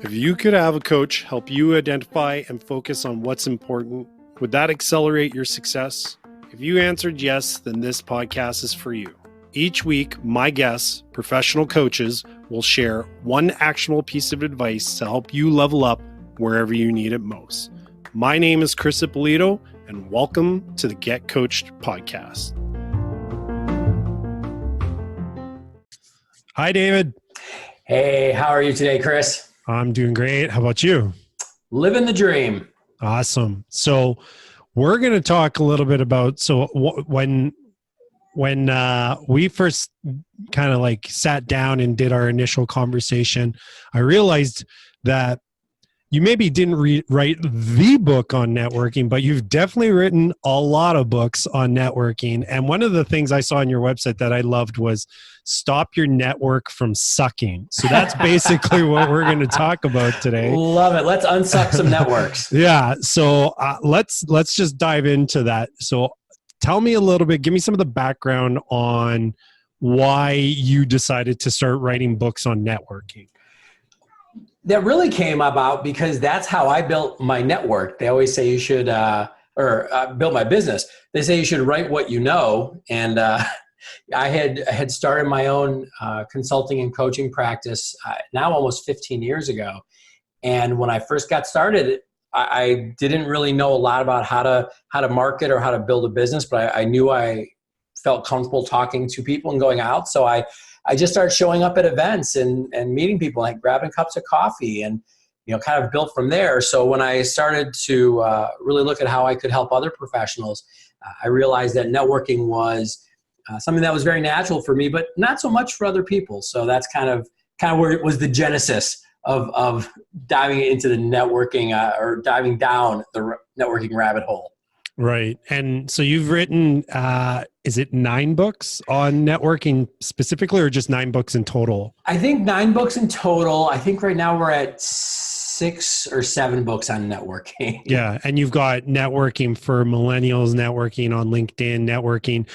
If you could have a coach help you identify and focus on what's important, would that accelerate your success? If you answered yes, then this podcast is for you. Each week, my guests, professional coaches, will share one actionable piece of advice to help you level up wherever you need it most. My name is Chris Ippolito, and welcome to the Get Coached podcast. Hi, David. Hey, how are you today, Chris? I'm doing great. How about you? Living the dream. Awesome. So we're going to talk a little bit about, when we first kind of like sat down and did our initial conversation, I realized that you maybe didn't write the book on networking, but you've definitely written a lot of books on networking. And one of the things I saw on your website that I loved was stop your network from sucking. So that's basically what we're going to talk about today. Love it. Let's unsuck some networks. Yeah. So let's just dive into that. So tell me a little bit, give me some of the background on why you decided to start writing books on networking. That really came about because that's how I built my network. They always say you should, build my business. They say you should write what you know. And I had started my own consulting and coaching practice now almost 15 years ago. And when I first got started, I didn't really know a lot about how to market or how to build a business, but I knew I felt comfortable talking to people and going out. So I just started showing up at events and meeting people, like grabbing cups of coffee, and kind of built from there. So when I started to really look at how I could help other professionals, I realized that networking was something that was very natural for me, but not so much for other people. So that's kind of where it was the genesis of diving into the networking or diving down the networking rabbit hole. Right. And so you've written, is it 9 books on networking specifically, or just 9 books in total? I think 9 books in total. I think right now we're at 6 or 7 books on networking. Yeah. And you've got networking for millennials, networking on LinkedIn, networking.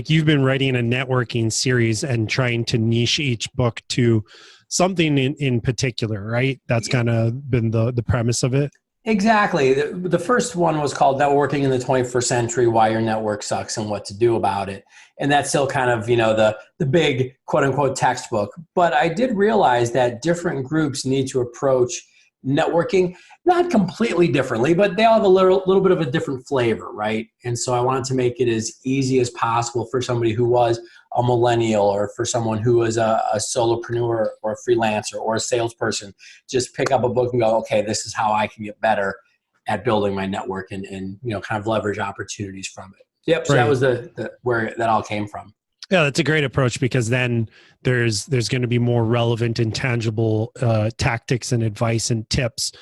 You've been writing a networking series and trying to niche each book to something in particular, right? That's kind of been the premise of it. Exactly. The first one was called Networking in the 21st Century, Why Your Network Sucks and What to Do About It. And that's still kind of, the big quote unquote textbook. But I did realize that different groups need to approach networking, not completely differently, but they all have a little bit of a different flavor, right? And so I wanted to make it as easy as possible for somebody who was a millennial, or for someone who is a solopreneur or a freelancer or a salesperson. Just pick up a book and go, okay, this is how I can get better at building my network and kind of leverage opportunities from it. Yep. So That was the where that all came from. Yeah, that's a great approach, because then there's going to be more relevant and tangible tactics and advice and tips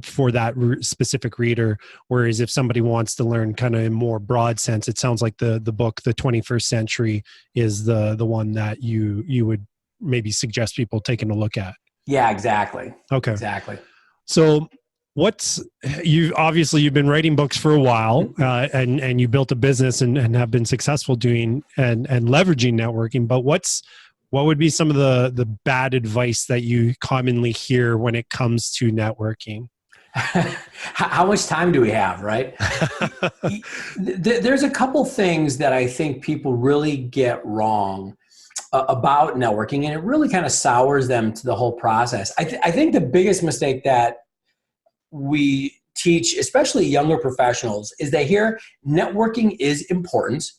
for that specific reader. Whereas if somebody wants to learn kind of in more broad sense, it sounds like the book, The 21st Century, is the one that you would maybe suggest people taking a look at. Yeah, exactly. Okay. Exactly. So you've been writing books for a while, and you built a business and have been successful doing and leveraging networking. But what would be some of the bad advice that you commonly hear when it comes to networking? How much time do we have, right? There's a couple things that I think people really get wrong about networking, and it really kind of sours them to the whole process. I think the biggest mistake that we teach, especially younger professionals, is they hear networking is important,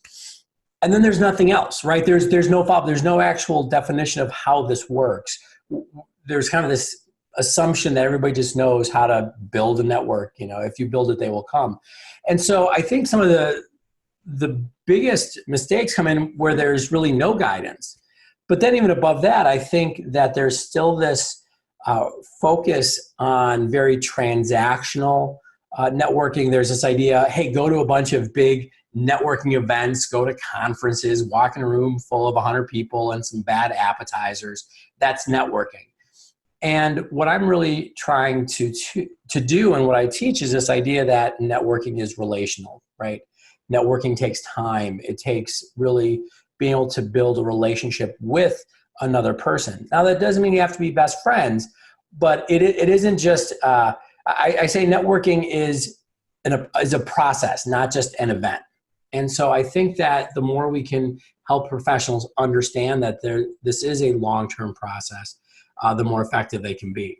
and then there's nothing else, right? There's no actual definition of how this works. There's kind of this assumption that everybody just knows how to build a network. If you build it, they will come. And so I think some of the biggest mistakes come in where there's really no guidance. But then even above that, I think that there's still this focus on very transactional networking. There's this idea, hey, go to a bunch of big networking events, go to conferences, walk in a room full of 100 people and some bad appetizers. That's networking. And what I'm really trying to do, and what I teach, is this idea that networking is relational, right? Networking takes time. It takes really being able to build a relationship with another person. Now, that doesn't mean you have to be best friends, but it isn't just, I say networking is a process, not just an event. And so I think that the more we can help professionals understand that this is a long-term process, the more effective they can be.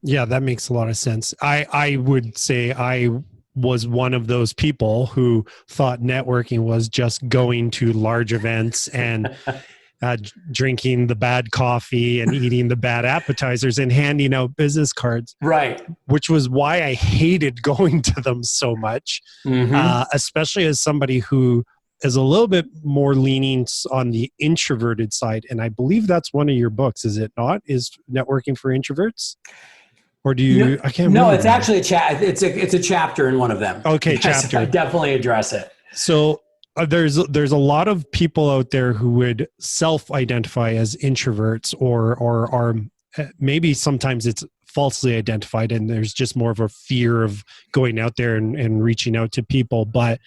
Yeah, that makes a lot of sense. I would say I was one of those people who thought networking was just going to large events and drinking the bad coffee and eating the bad appetizers and handing out business cards, Right. which was why I hated going to them so much, Mm-hmm. especially as somebody who is a little bit more leaning on the introverted side. And I believe that's one of your books, is it not? Is Networking for Introverts? Or do you, I can't No, remember it's now. actually it's a chapter in one of them. Okay, Yes, I chapter. definitely address it. So there's a lot of people out there who would self-identify as introverts or are maybe sometimes it's falsely identified and there's just more of a fear of going out there and reaching out to people. But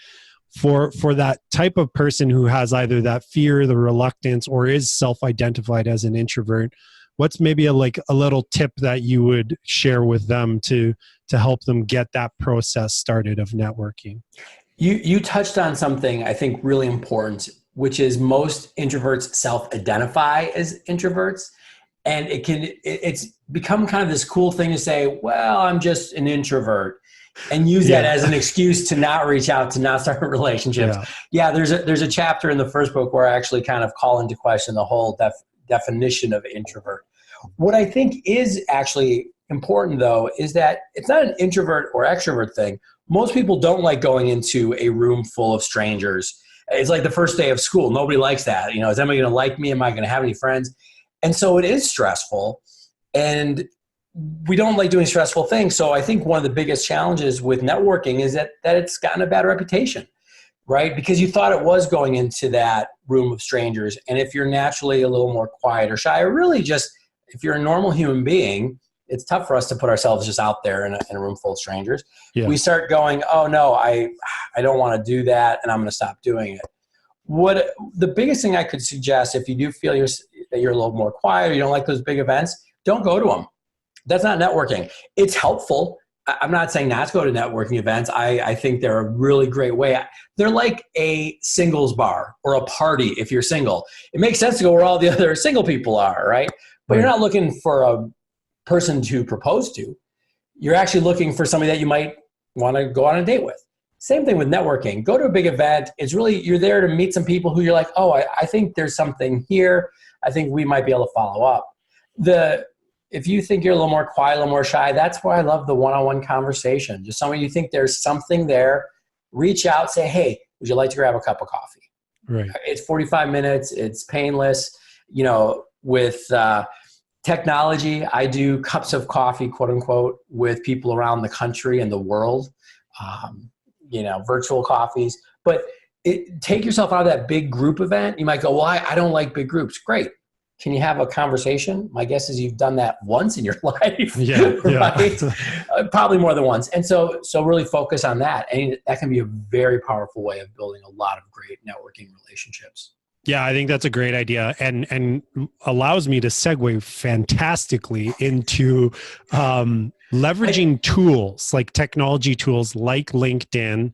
for that type of person who has either that fear, the reluctance, or is self-identified as an introvert, what's maybe a little tip that you would share with them to help them get that process started of networking? You touched on something I think really important, which is most introverts self-identify as introverts. And it's become kind of this cool thing to say, well, I'm just an introvert, and use that Yeah. as an excuse to not reach out, to not start relationships. Yeah. Yeah, there's a chapter in the first book where I actually kind of call into question the whole definition of introvert. What I think is actually important, though, is that it's not an introvert or extrovert thing. Most people don't like going into a room full of strangers. It's like the first day of school. Nobody likes that. You know, is anybody going to like me? Am I going to have any friends? And so it is stressful. And we don't like doing stressful things. So I think one of the biggest challenges with networking is that it's gotten a bad reputation, right? Because you thought it was going into that room of strangers. And if you're naturally a little more quiet or shy, or really just if you're a normal human being, it's tough for us to put ourselves just out there in a room full of strangers. Yeah. We start going, oh no, I don't want to do that, and I'm going to stop doing it. What the biggest thing I could suggest, if you do feel that you're a little more quiet, or you don't like those big events, don't go to them. That's not networking. It's helpful. I'm not saying not to go to networking events. I think they're a really great way. They're like a singles bar or a party if you're single. It makes sense to go where all the other single people are, right? But Right. you're not looking for a person to propose to. You're actually looking for somebody that you might want to go on a date with. Same thing with networking. Go to a big event. It's really, you're there to meet some people who you're like, oh, I think there's something here. I think we might be able to follow up. If you think you're a little more quiet, a little more shy, that's why I love the one-on-one conversation. Just somebody you think there's something there, reach out, say, hey, would you like to grab a cup of coffee? Right. It's 45 minutes. It's painless. You know, with technology, I do cups of coffee, quote unquote, with people around the country and the world, virtual coffees. But take yourself out of that big group event. You might go, well, I don't like big groups. Great. Can you have a conversation? My guess is you've done that once in your life, Yeah. right? Probably more than once. And so really focus on that. And that can be a very powerful way of building a lot of great networking relationships. Yeah, I think that's a great idea, and allows me to segue fantastically into leveraging tools like technology tools like LinkedIn,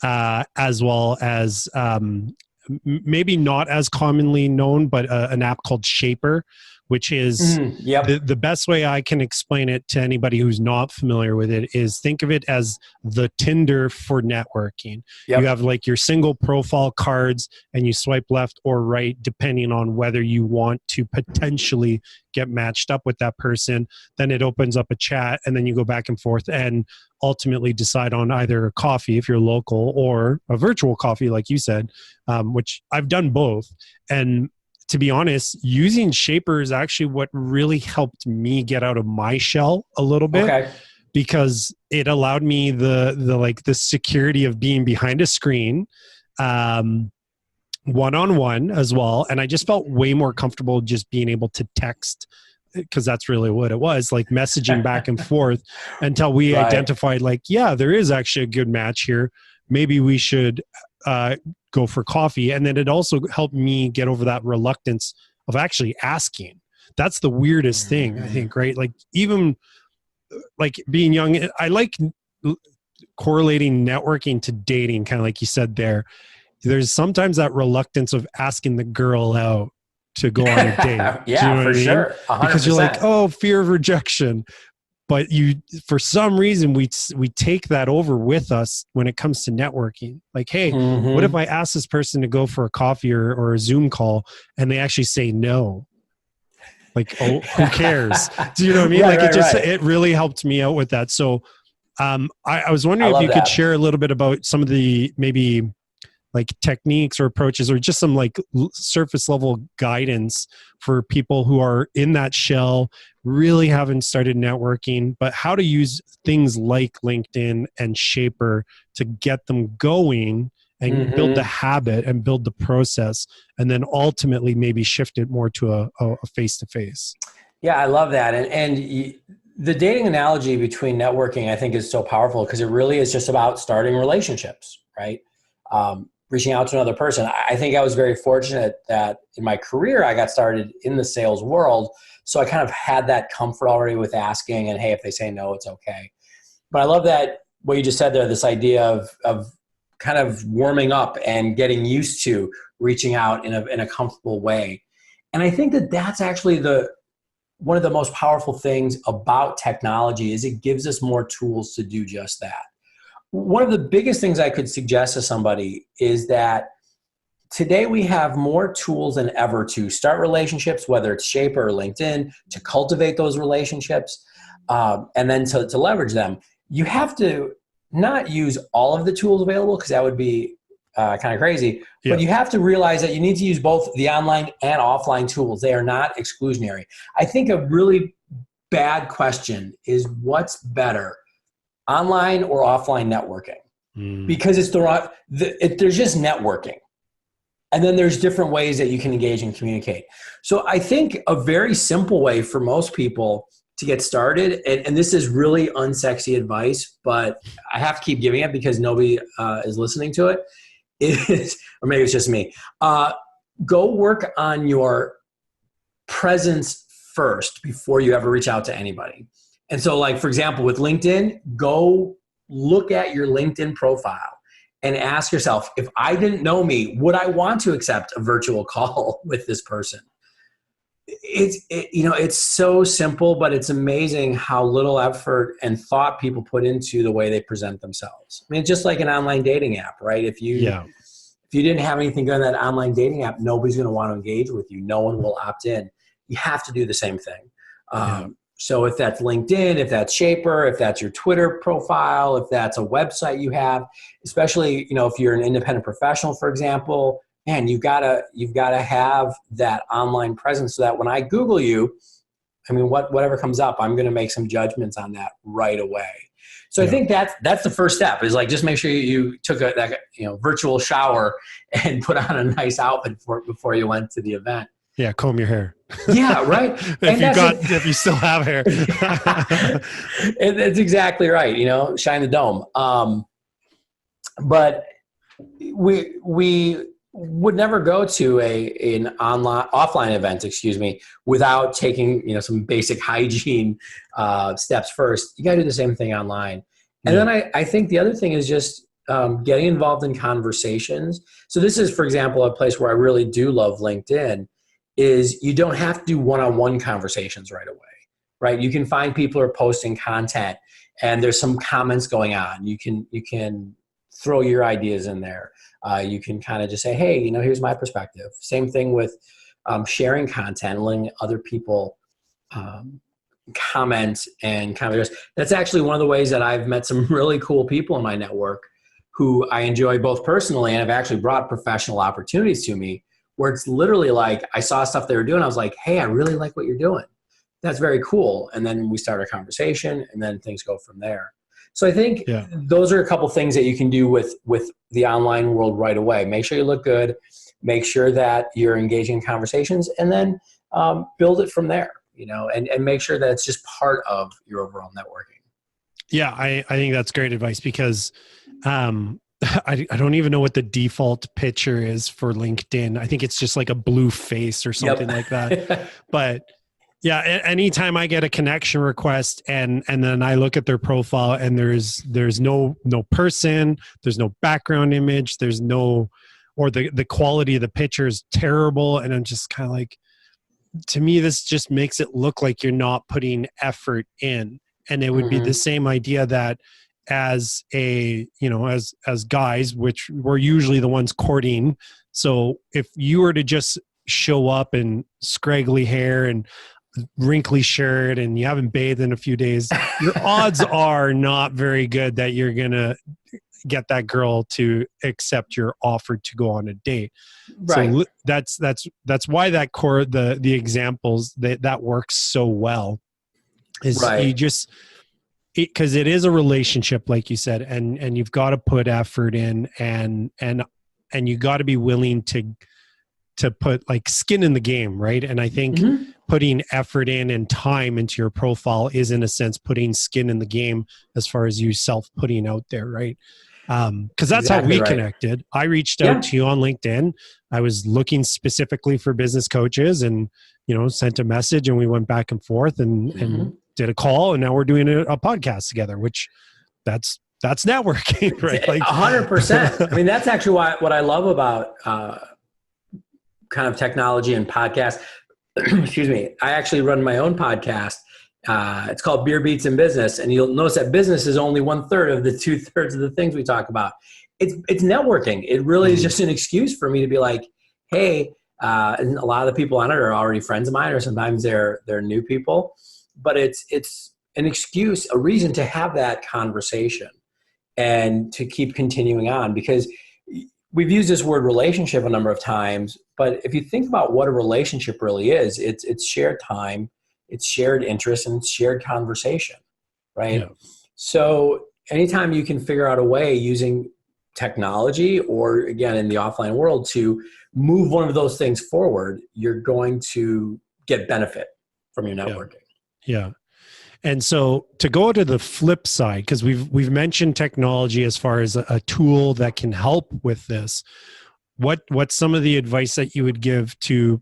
as well as maybe not as commonly known, but an app called Shaper, which is Yep. the best way I can explain it to anybody who's not familiar with it is think of it as the Tinder for networking. Yep. You have like your single profile cards and you swipe left or right, depending on whether you want to potentially get matched up with that person. Then it opens up a chat and then you go back and forth and ultimately decide on either a coffee if you're local or a virtual coffee, like you said, which I've done both. And to be honest, using Shaper is actually what really helped me get out of my shell a little bit, Okay. because it allowed me the security of being behind a screen, one-on-one as well. And I just felt way more comfortable just being able to text, because that's really what it was, like messaging back and forth until we Right. identified like, yeah, there is actually a good match here. Maybe we should go for coffee. And then it also helped me get over that reluctance of actually asking. that's the weirdest thing, I think, right? Like even like being young, I like correlating networking to dating, kind of like you said there. There's sometimes that reluctance of asking the girl out to go on a date. Do you Yeah, know what I for mean? sure. Because you're like, 100%. oh, fear of rejection. But you, for some reason, we take that over with us when it comes to networking. Like, hey, what if Mm-hmm. I ask this person to go for a coffee or a Zoom call and they actually say no? Like, oh, who cares? Do you know what I mean? Right, Like, right, right. it really helped me out with that. So, I was I wondering if love you could that. share a little bit about some of the maybe like techniques or approaches or just some like surface level guidance for people who are in that shell, really haven't started networking, but how to use things like LinkedIn and Shaper to get them going and build the Mm-hmm. habit and build the process, and then ultimately maybe shift it more to a face-to-face. Yeah, I love that. The dating analogy between networking, I think, is so powerful because it really is just about starting relationships, right? Reaching out to another person. I think I was very fortunate that in my career, I got started in the sales world. So I kind of had that comfort already with asking, and hey, if they say no, it's okay. But I love that what you just said there, this idea of kind of warming up and getting used to reaching out in a comfortable way. And I think that that's actually one of the most powerful things about technology is it gives us more tools to do just that. One of the biggest things I could suggest to somebody is that today we have more tools than ever to start relationships, whether it's Shaper or LinkedIn, to cultivate those relationships, and then to leverage them. You have to not use all of the tools available because that would be kind of crazy, but Yeah. you have to realize that you need to use both the online and offline tools. They are not exclusionary. I think a really bad question is what's better, online or offline networking? Mm. Because it's there's just networking. And then there's different ways that you can engage and communicate. So I think a very simple way for most people to get started, and this is really unsexy advice, but I have to keep giving it because nobody is listening to it, is, or maybe it's just me, go work on your presence first before you ever reach out to anybody. And so, like, for example, with LinkedIn, go look at your LinkedIn profile and ask yourself, if I didn't know me, would I want to accept a virtual call with this person? It's so simple, but it's amazing how little effort and thought people put into the way they present themselves. I mean, just like an online dating app, right? Yeah. If you didn't have anything good on that online dating app, nobody's going to want to engage with you. No one will opt in. You have to do the same thing. Yeah. So if that's LinkedIn, if that's Shaper, if that's your Twitter profile, if that's a website you have, especially if you're an independent professional, for example, man, you've gotta have that online presence so that when I Google you, I mean, whatever comes up, I'm going to make some judgments on that right away. So I Yeah. think that's the first step is like, just make sure you took that virtual shower and put on a nice outfit before you went to the event. Yeah. Comb your hair. Yeah, right. if And you that's got, it. if you still have hair. Yeah. That's exactly right. Shine the dome. But we would never go to an offline event, excuse me, without taking some basic hygiene steps first. You got to do the same thing online, and Yeah. then I think the other thing is just getting involved in conversations. So this is, for example, a place where I really do love LinkedIn. Is you don't have to do one-on-one conversations right away, right? You can find people who are posting content, and there's some comments going on. You can throw your ideas in there. You can kind of just say, hey, here's my perspective. Same thing with sharing content, letting other people um, comment and kind of. That's actually one of the ways that I've met some really cool people in my network who I enjoy both personally and have actually brought professional opportunities to me, where it's literally like I saw stuff they were doing. I was like, hey, I really like what you're doing. That's very cool. And then we start a conversation and then things go from there. So I think Yeah. those are a couple things that you can do with the online world right away. Make sure you look good, make sure that you're engaging in conversations, and then build it from there, and make sure that it's just part of your overall networking. Yeah. I think that's great advice because, I don't even know what the default picture is for LinkedIn. I think it's just like a blue face or something like that. Yep. But Yeah, anytime I get a connection request and then I look at their profile and there's no person, there's no background image, there's no, or the quality of the picture is terrible, and I'm just kind of like, to me this just makes it look like you're not putting effort in. And it would be the same idea that as a, you know, as guys, which we're usually the ones courting, so if you were to just show up in scraggly hair and wrinkly shirt and you haven't bathed in a few days, your odds are not very good that you're gonna get that girl to accept your offer to go on a date. Right. So that's why that core, the examples that works so well is you Right. just, because it is a relationship, like you said, and you've got to put effort in, and you got to be willing to put like skin in the game, right? And I think putting effort in and time into your profile is in a sense putting skin in the game as far as you putting out there, right? Because that's how Exactly we right. connected. I reached out Yeah. to you on LinkedIn. I was looking specifically for business coaches, and sent a message, and we went back and forth and did a call, and now we're doing a podcast together, which that's networking, right? Like 100%. I mean, that's actually what I love about kind of technology and podcast. Excuse me. I actually run my own podcast. It's called Beer Beats in Business, and you'll notice that business is only 1/3 of the 2/3 of the things we talk about. It's networking. It really is just an excuse for me to be like, hey, and a lot of the people on it are already friends of mine, or sometimes they're new people, but it's an excuse, a reason to have that conversation and to keep continuing on, because we've used this word relationship a number of times, but if you think about what a relationship really is, it's shared time, it's shared interest, and it's shared conversation, right? yeah, So anytime you can figure out a way using technology, or again in the offline world, to move one of those things forward, you're going to get benefit from your yeah, networking. yeah. And so to go to the flip side, because we've mentioned technology as far as a tool that can help with this, what's some of the advice that you would give to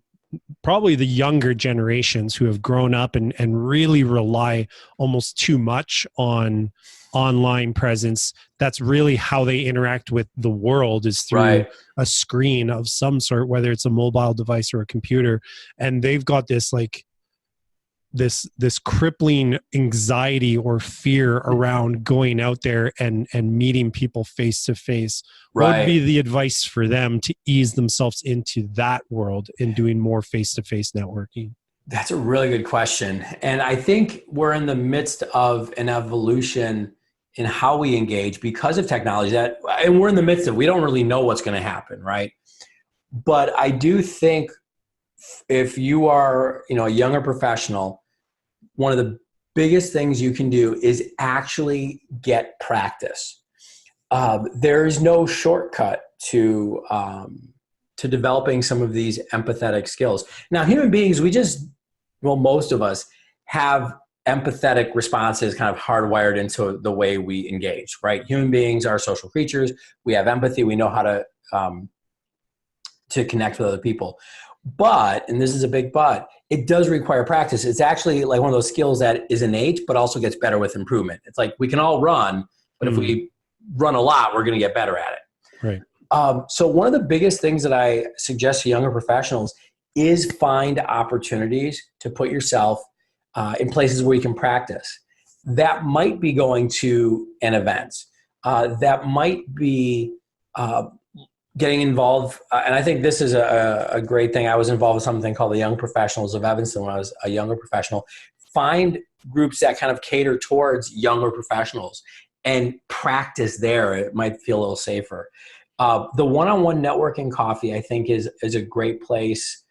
probably the younger generations who have grown up and really rely almost too much on online presence? That's really how they interact with the world, is through Right. a screen of some sort, whether it's a mobile device or a computer. And they've got this like this crippling anxiety or fear around going out there and meeting people face to face. What would be Right. the advice for them to ease themselves into that world and doing more face to face networking? That's a really good question. And I think we're in the midst of an evolution in how we engage because of technology, and we're in the midst of, we don't really know what's going to happen, right? But I do think if you are, a younger professional, one of the biggest things you can do is actually get practice. There is no shortcut to developing some of these empathetic skills. Now, human beings, most of us have empathetic responses kind of hardwired into the way we engage, right? Human beings are social creatures. We have empathy. We know how to connect with other people. But, and this is a big but, it does require practice. It's actually like one of those skills that is innate, but also gets better with improvement. It's like we can all run, but if we run a lot, we're going to get better at it. Right. So one of the biggest things that I suggest to younger professionals is find opportunities to put yourself in places where you can practice. That might be going to an event. That might be getting involved, and I think this is a great thing. I was involved with something called the Young Professionals of Evanston when I was a younger professional. Find groups that kind of cater towards younger professionals and practice there. It might feel a little safer. The one-on-one networking coffee, I think, is a great place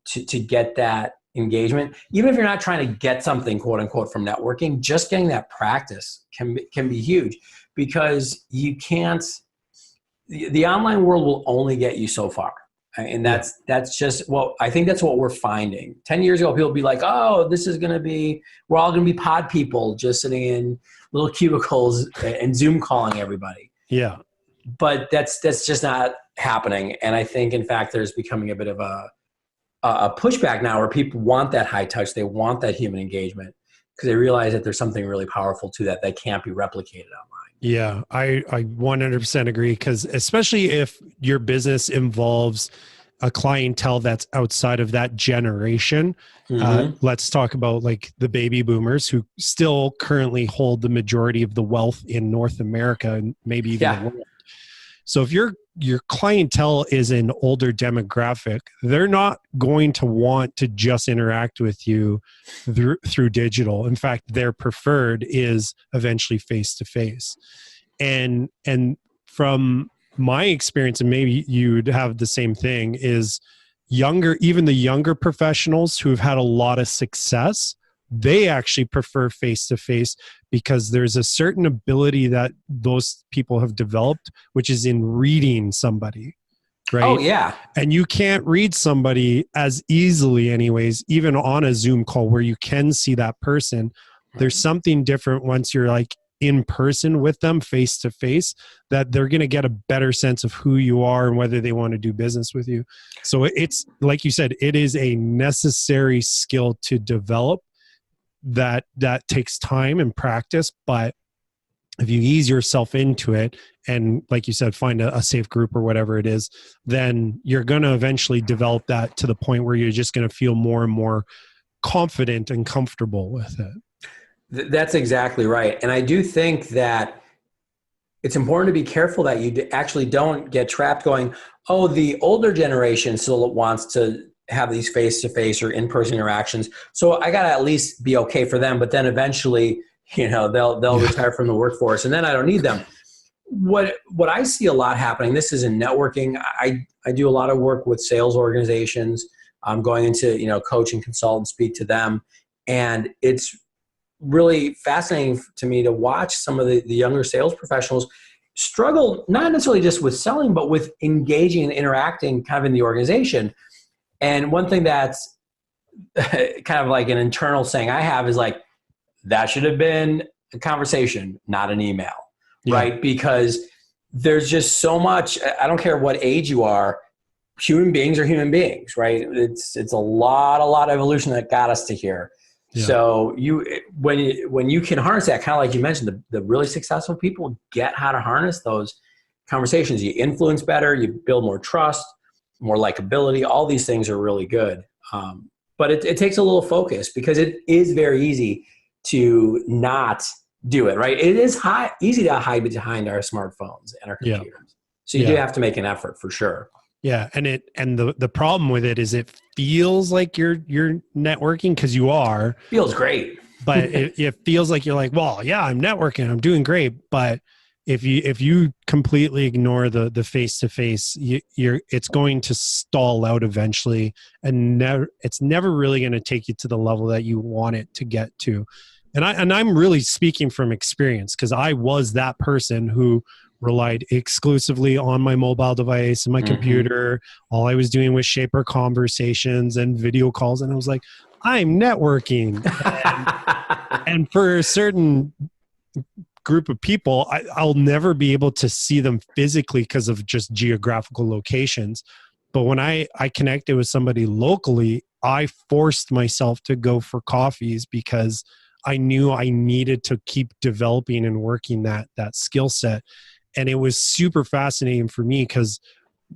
to get that engagement. Even if you're not trying to get something, quote unquote, from networking, just getting that practice can be huge, because you can't. The online world will only get you so far. And that's just, well, I think that's what we're finding. 10 years ago, people would be like, oh, we're all going to be pod people just sitting in little cubicles and Zoom calling everybody. Yeah. But that's just not happening. And I think, in fact, there's becoming a bit of a pushback now where people want that high touch. They want that human engagement because they realize that there's something really powerful to that can't be replicated online. Yeah, I 100% agree, because especially if your business involves a clientele that's outside of that generation. Mm-hmm. Let's talk about like the baby boomers who still currently hold the majority of the wealth in North America and maybe even the Yeah. world. So if your clientele is an older demographic, they're not going to want to just interact with you through digital. In fact, their preferred is eventually face to face. And from my experience, and maybe you'd have the same thing, is even the younger professionals who've had a lot of success, they actually prefer face to face, because there's a certain ability that those people have developed, which is in reading somebody, right? Oh yeah. And you can't read somebody as easily anyways, even on a Zoom call where you can see that person. There's something different once you're like in person with them face to face, that they're going to get a better sense of who you are and whether they want to do business with you. So it's like you said, it is a necessary skill to develop that takes time and practice. But if you ease yourself into it and, like you said, find a safe group or whatever it is, then you're going to eventually develop that to the point where you're just going to feel more and more confident and comfortable with it. That's exactly right. And I do think that it's important to be careful that you actually don't get trapped going, oh, the older generation still wants to have these face-to-face or in-person interactions, so I got to at least be okay for them. But then eventually, they'll retire from the workforce, and then I don't need them. What I see a lot happening, this is in networking. I do a lot of work with sales organizations. I'm going into, coach and consult and speak to them. And it's really fascinating to me to watch some of the younger sales professionals struggle, not necessarily just with selling, but with engaging and interacting kind of in the organization. And one thing that's kind of like an internal saying I have is like, that should have been a conversation, not an email, right? Because there's just so much, I don't care what age you are, human beings are human beings, right? It's a lot of evolution that got us to here. Yeah. So when you can harness that, kind of like you mentioned, the really successful people get how to harness those conversations. You influence better, you build more trust, more likability. All these things are really good. But it takes a little focus, because it is very easy to not do it, right? It is easy to hide behind our smartphones and our computers. Yeah. So you do have to make an effort for sure. Yeah, and the problem with it is it feels like you're networking, because you are. Feels great. But it feels like you're like, well, yeah, I'm networking, I'm doing great. But if you completely ignore the face to face, it's going to stall out eventually, and it's never really going to take you to the level that you want it to get to. And I'm really speaking from experience, because I was that person who relied exclusively on my mobile device and my computer. All I was doing was Shaper conversations and video calls, and I was like, I'm networking. And for a certain group of people, I'll never be able to see them physically because of just geographical locations. But when I connected with somebody locally, I forced myself to go for coffees, because I knew I needed to keep developing and working that skill set. And it was super fascinating for me, because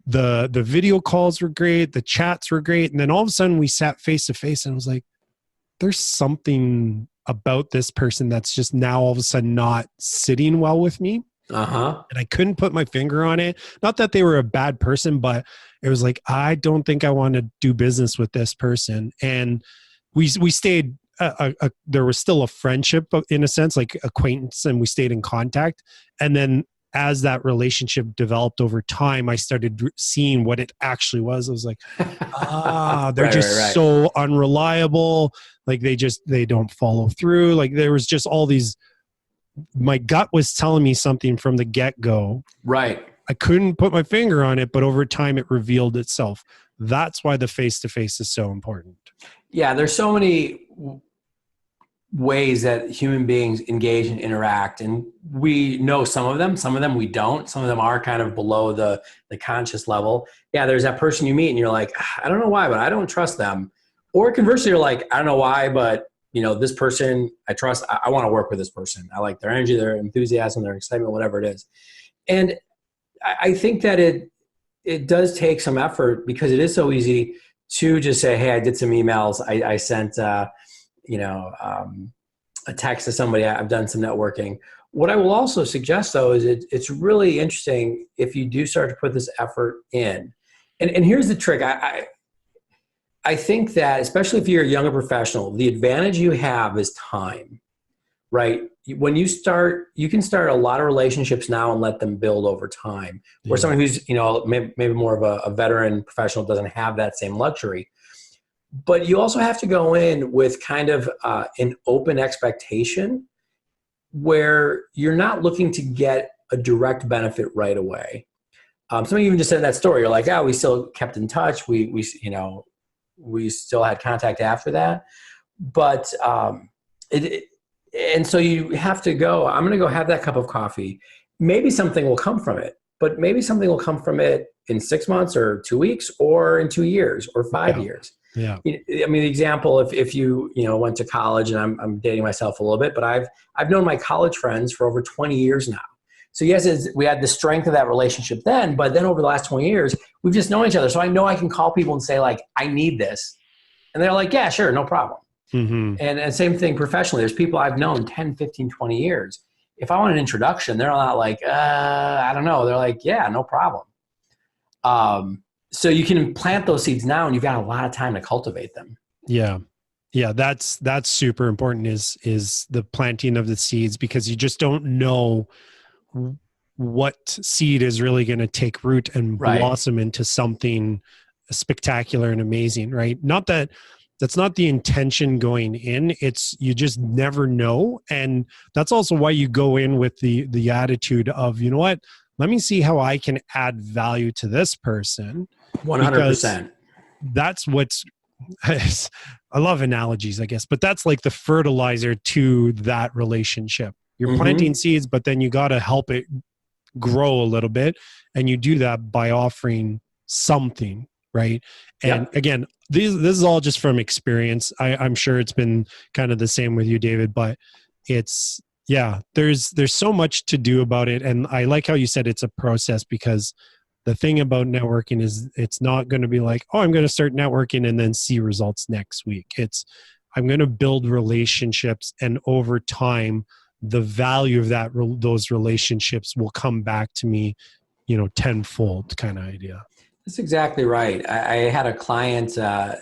the video calls were great, the chats were great, and then all of a sudden we sat face to face, and I was like, there's something about this person that's just now all of a sudden not sitting well with me. And I couldn't put my finger on it. Not that they were a bad person, but it was like, I don't think I want to do business with this person. And we stayed, there was still a friendship in a sense, like acquaintance, and we stayed in contact. And then as that relationship developed over time, I started seeing what it actually was. I was like, they're right. So unreliable. Like they don't follow through. Like there was just all these, my gut was telling me something from the get-go. Right. I couldn't put my finger on it, but over time it revealed itself. That's why the face-to-face is so important. Yeah, there's so many ways that human beings engage and interact. And we know some of them we don't. Some of them are kind of below the conscious level. Yeah, there's that person you meet and you're like, I don't know why, but I don't trust them. Or conversely, you're like, I don't know why, but this person I trust, I want to work with this person. I like their energy, their enthusiasm, their excitement, whatever it is. And I think that it does take some effort, because it is so easy to just say, hey, I did some emails. I sent, a text to somebody. I've done some networking. What I will also suggest, though, is it's really interesting if you do start to put this effort in. And here's the trick. I think that, especially if you're a younger professional, the advantage you have is time, right? When you start, you can start a lot of relationships now and let them build over time. Where someone who's, maybe more of a veteran professional doesn't have that same luxury. But you also have to go in with kind of an open expectation where you're not looking to get a direct benefit right away. Some of you even just said that story. You're like, we still kept in touch. We still had contact after that. But and so you have to go, I'm going to go have that cup of coffee. Maybe something will come from it, but maybe something will come from it in 6 months or 2 weeks or in 2 years or 5 years. Yeah. I mean, the example, if you went to college, and I'm dating myself a little bit, but I've known my college friends for over 20 years now. So yes, we had the strength of that relationship then, but then over the last 20 years, we've just known each other. So I know I can call people and say, like, I need this. And they're like, yeah, sure, no problem. Mm-hmm. And same thing professionally. There's people I've known 10, 15, 20 years. If I want an introduction, they're not like, I don't know. They're like, yeah, no problem. So you can plant those seeds now, and you've got a lot of time to cultivate them. Yeah. Yeah. That's super important is the planting of the seeds, because you just don't know what seed is really going to take root and blossom into something spectacular and amazing, right? Not that that's not the intention going in. It's, you just never know. And that's also why you go in with the attitude of, you know what, let me see how I can add value to this person. 100%. That's what's, I love analogies, I guess, but that's like the fertilizer to that relationship. You're planting seeds, but then you got to help it grow a little bit. And you do that by offering something, right? And again, this is all just from experience. I'm sure it's been kind of the same with you, David, but it's, there's so much to do about it. And I like how you said it's a process, because the thing about networking is it's not going to be like, oh, I'm going to start networking and then see results next week. It's, I'm going to build relationships, and over time, the value of those relationships will come back to me, tenfold kind of idea. That's exactly right. I had a client, I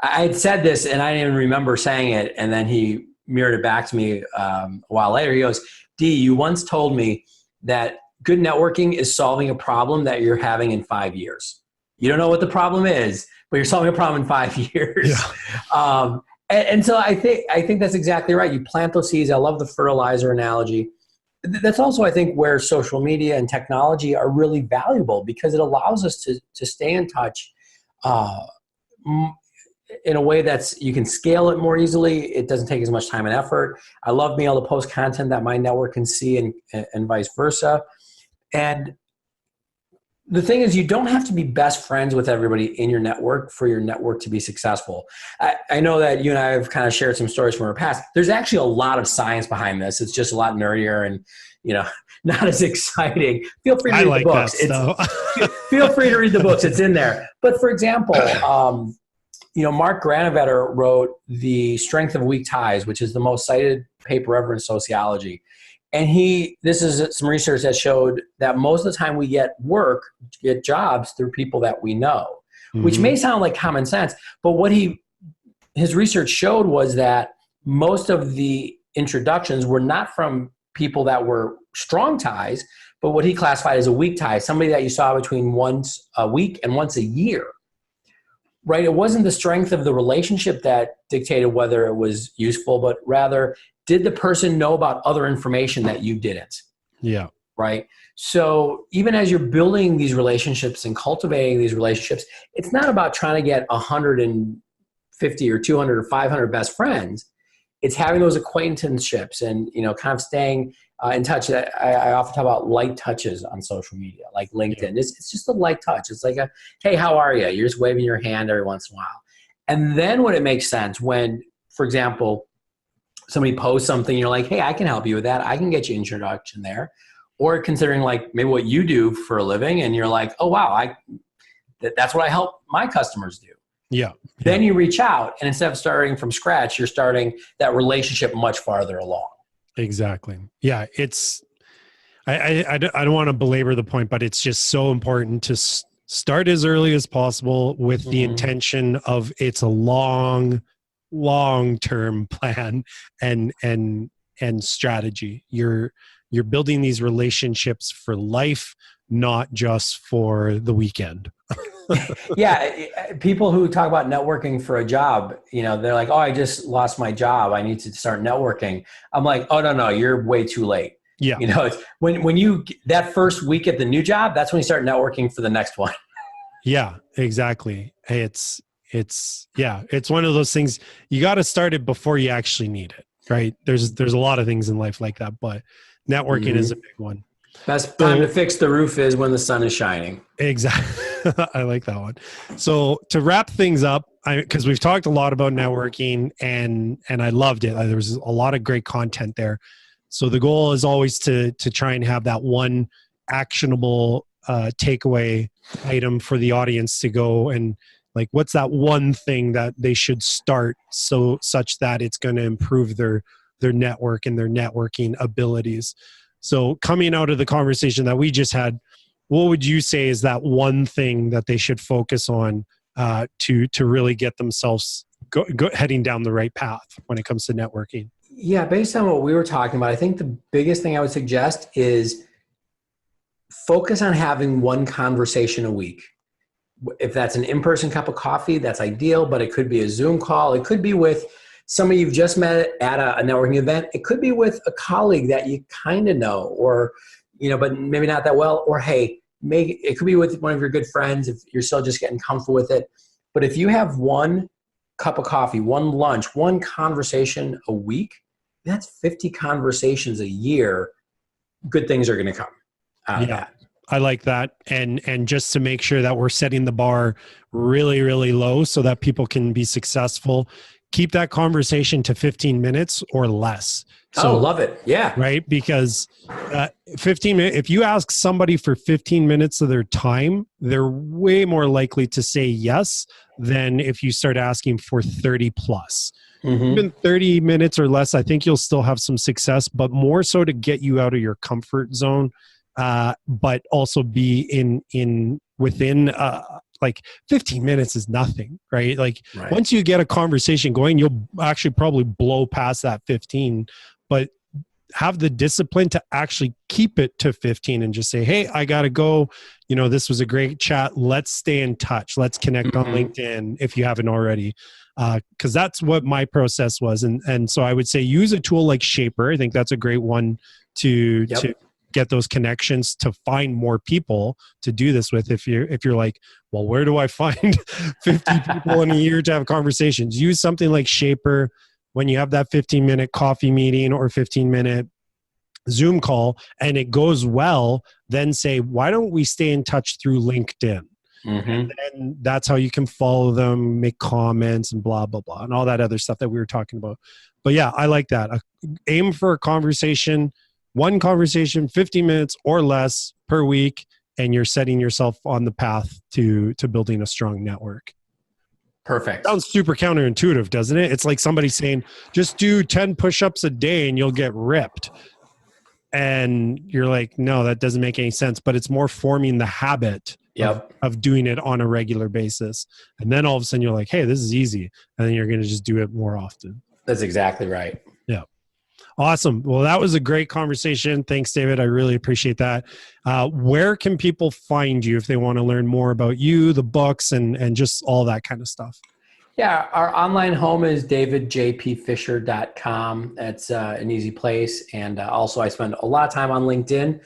had said this and I didn't even remember saying it. And then he mirrored it back to me a while later. He goes, D, you once told me that good networking is solving a problem that you're having in 5 years. You don't know what the problem is, but you're solving a problem in 5 years. Yeah. And so I think that's exactly right. You plant those seeds. I love the fertilizer analogy. That's also, I think, where social media and technology are really valuable, because it allows us to stay in touch in a way that's, you can scale it more easily. It doesn't take as much time and effort. I love being able to post content that my network can see, and vice versa. And the thing is, you don't have to be best friends with everybody in your network for your network to be successful. I know that you and I have kind of shared some stories from our past. There's actually a lot of science behind this. It's just a lot nerdier and, not as exciting. Feel free to read the books. Feel free to read the books. It's in there. But for example, Mark Granovetter wrote The Strength of Weak Ties, which is the most cited paper ever in sociology. And this is some research that showed that most of the time we get jobs through people that we know, which may sound like common sense, but what his research showed was that most of the introductions were not from people that were strong ties, but what he classified as a weak tie, somebody that you saw between once a week and once a year, right? It wasn't the strength of the relationship that dictated whether it was useful, but rather, did the person know about other information that you didn't? Yeah. Right. So even as you're building these relationships and cultivating these relationships, it's not about trying to get 150 or 200 or 500 best friends. it's having those acquaintanceships and, kind of staying in touch. I often talk about light touches on social media, like LinkedIn. It's just a light touch. It's like hey, how are you? You're just waving your hand every once in a while. And then when it makes sense, when, for example, somebody posts something, you're like, hey, I can help you with that. I can get you introduction there. Or considering like maybe what you do for a living, and you're like, oh, wow, that's what I help my customers do. Yeah. Then you reach out, and instead of starting from scratch, you're starting that relationship much farther along. Exactly. Yeah. I don't want to belabor the point, but it's just so important to start as early as possible with the intention of it's a long-term plan and strategy. You're building these relationships for life, not just for the weekend. Yeah, people who talk about networking for a job, they're like, oh, I just lost my job, I need to start networking. I'm like, oh, no, you're way too late. Yeah. It's when you that first week at the new job, that's when you start networking for the next one. Yeah, exactly. It's one of those things you got to start it before you actually need it, right? There's a lot of things in life like that, but networking is a big one. Best time to fix the roof is when the sun is shining. Exactly. I like that one. So to wrap things up, because we've talked a lot about networking and I loved it. There was a lot of great content there. So the goal is always to try and have that one actionable takeaway item for the audience to go and like, what's that one thing that they should start such that it's going to improve their network and their networking abilities. So coming out of the conversation that we just had, what would you say is that one thing that they should focus on to really get themselves heading down the right path when it comes to networking? Yeah, based on what we were talking about, I think the biggest thing I would suggest is focus on having one conversation a week. If that's an in-person cup of coffee, that's ideal, but it could be a Zoom call. It could be with somebody you've just met at a networking event. It could be with a colleague that you kind of know, or, but maybe not that well, or hey, it could be with one of your good friends if you're still just getting comfortable with it. But if you have one cup of coffee, one lunch, one conversation a week, that's 50 conversations a year. Good things are going to come out of that. I like that. And just to make sure that we're setting the bar really, really low so that people can be successful, keep that conversation to 15 minutes or less. So, love it. Yeah. Right. Because 15 minutes, if you ask somebody for 15 minutes of their time, they're way more likely to say yes than if you start asking for 30 plus. Even 30 minutes or less, I think you'll still have some success, but more so to get you out of your comfort zone, but also be within like 15 minutes is nothing, right? Like once you get a conversation going, you'll actually probably blow past that 15, but have the discipline to actually keep it to 15 and just say, hey, I got to go. This was a great chat. Let's stay in touch. Let's connect on LinkedIn if you haven't already. Because that's what my process was. And so I would say use a tool like Shaper. I think that's a great one to get those connections, to find more people to do this with. If you're like, well, where do I find 50 people in a year to have conversations? Use something like Shaper. When you have that 15-minute coffee meeting or 15-minute Zoom call and it goes well, then say, why don't we stay in touch through LinkedIn? And then that's how you can follow them, make comments and blah, blah, blah, and all that other stuff that we were talking about. But yeah, I like that. Aim for a conversation, one conversation, 15 minutes or less per week, and you're setting yourself on the path to building a strong network. Perfect. Sounds super counterintuitive, doesn't it? It's like somebody saying, just do 10 push-ups a day and you'll get ripped. And you're like, no, that doesn't make any sense. But it's more forming the habit of doing it on a regular basis. And then all of a sudden you're like, hey, this is easy. And then you're going to just do it more often. That's exactly right. Yeah. Awesome. Well, that was a great conversation. Thanks, David. I really appreciate that. Where can people find you if they want to learn more about you, the books, and just all that kind of stuff? Yeah, our online home is davidjpfisher.com. That's an easy place. And also I spend a lot of time on LinkedIn,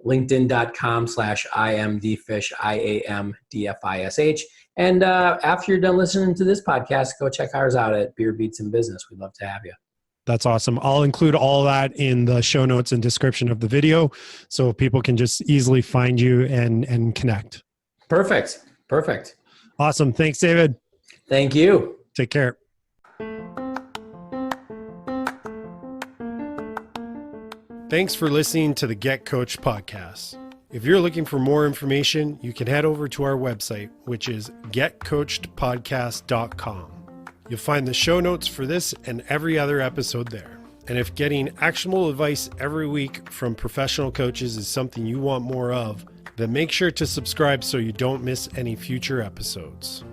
linkedin.com/IamDfish, IamDFISH. And after you're done listening to this podcast, go check ours out at Beer Beats and Business. We'd love to have you. That's awesome. I'll include all that in the show notes and description of the video so people can just easily find you and connect. Perfect. Awesome. Thanks, David. Thank you. Take care. Thanks for listening to the Get Coached podcast. If you're looking for more information, you can head over to our website, which is getcoachedpodcast.com. You'll find the show notes for this and every other episode there. And if getting actionable advice every week from professional coaches is something you want more of, then make sure to subscribe so you don't miss any future episodes.